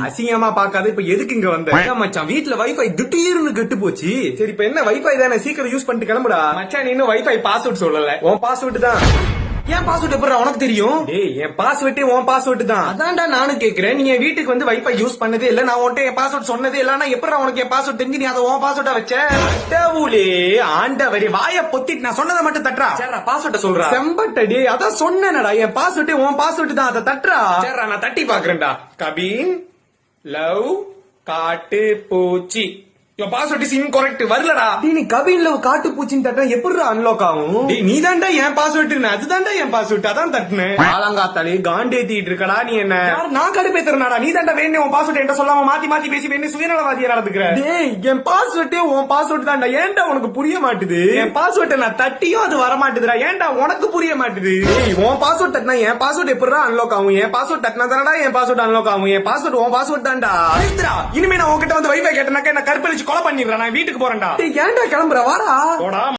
அசிங்கமா பாக்காத. இப்ப எதுக்கு இங்க வந்த? மச்சான் வீட்டுல வைஃபை திடீர்னு கெட்டு போச்சு. சரி இப்ப என்ன வைஃபை தானே, சீக்கிரம் யூஸ் பண்ணிட்டு கிளம்புடா. மச்சான் நீ இன்னும் வைஃபை பாஸ்வேர்ட் சொல்லல. உன் பாஸ்வேர்ட் தான். ஏன் பாஸ்வேர்ட் எப்படி உனக்கு தெரியும்? டேய் என் பாஸ்வேர்டே உன் பாஸ்வேர்ட் தான். அதான்டா நானும் கேக்குறேன். நீ என் வீட்டுக்கு வந்து வைஃபை யூஸ் பண்ணதே இல்ல, நான் உன்கிட்ட என் பாஸ்வேர்ட் சொன்னதே இல்ல. நான் எப்படி உனக்கு என் பாஸ்வேர்ட் தெரிஞ்சு நீ அதை உன் பாஸ்வேர்டா வச்ச? அட்டவுளே ஆண்டவரே, வாய பொத்திட்டு நான் சொன்னதை மட்டும் தட்டுறா. சரிடா பாஸ்வேர்ட் சொல்றா. செம்பட்டடி அதான் சொன்னேனடா, என் பாஸ்வேர்டே உன் பாஸ்வேர்ட் தான், அதை தட்டுறா. சரிடா நான் தட்டி பாக்குறேன்டா. கபீன் லவ் காட்டு பூச்சி. பாஸ்வேர்ட் இஸ் இன்கரெக்ட் வரலடா. நீ கபீன் லவ் காட்டு பூச்சின்னு தட்ட எப்படி அன்லாக் ஆகும்? நீ தான்டா என் பாஸ்வேர்ட், அதுதான்டா என் பாஸ்வேர்ட், அதான் தட்டுனேன். ஆலங்காத்தாலே காண்டேத்திட்டு இருக்கடா நீ. என்ன நான் கடுப்பேத்துறனாடா? நீ தான்டா வேணே உன் பாஸ்வேர்ட் என்கிட்ட சொல்லாம மாத்தி மாத்தி பேசி வேணே சுயநலவாதியா நடந்துக்கிற. டேய் என் பாஸ்வேர்டே உன் பாஸ்வேர்ட் தான்டா. ஏன்டா உனக்கு புரிய மாட்டுது? என் பாஸ்வேர்ட் நான் தட்டியும் அது வர மாட்டுதுடா. ஏன்டா உனக்கு புரிய மாட்டுது? உன் பாஸ்வேர்ட் தட்டினா என் பாஸ்வேர்ட் எப்படி அன்லாக் ஆகும்? என் பாஸ்வேர்ட் தட்டினா தானடா என் பாஸ்வேர்ட் அன்லாக் ஆகும். என் பாஸ்வேர்ட் உன் பாஸ்வேர்ட் தான்டா. இனிமே நான் உன்கிட்ட வந்து வைஃபை கேட்டனாக்க என்ன கற்பழிச்சு கொலை பண்ணிடுறேன். நான் வீட்டுக்கு போறேன்டா. ஏன்டா கிளம்புற? வாடா.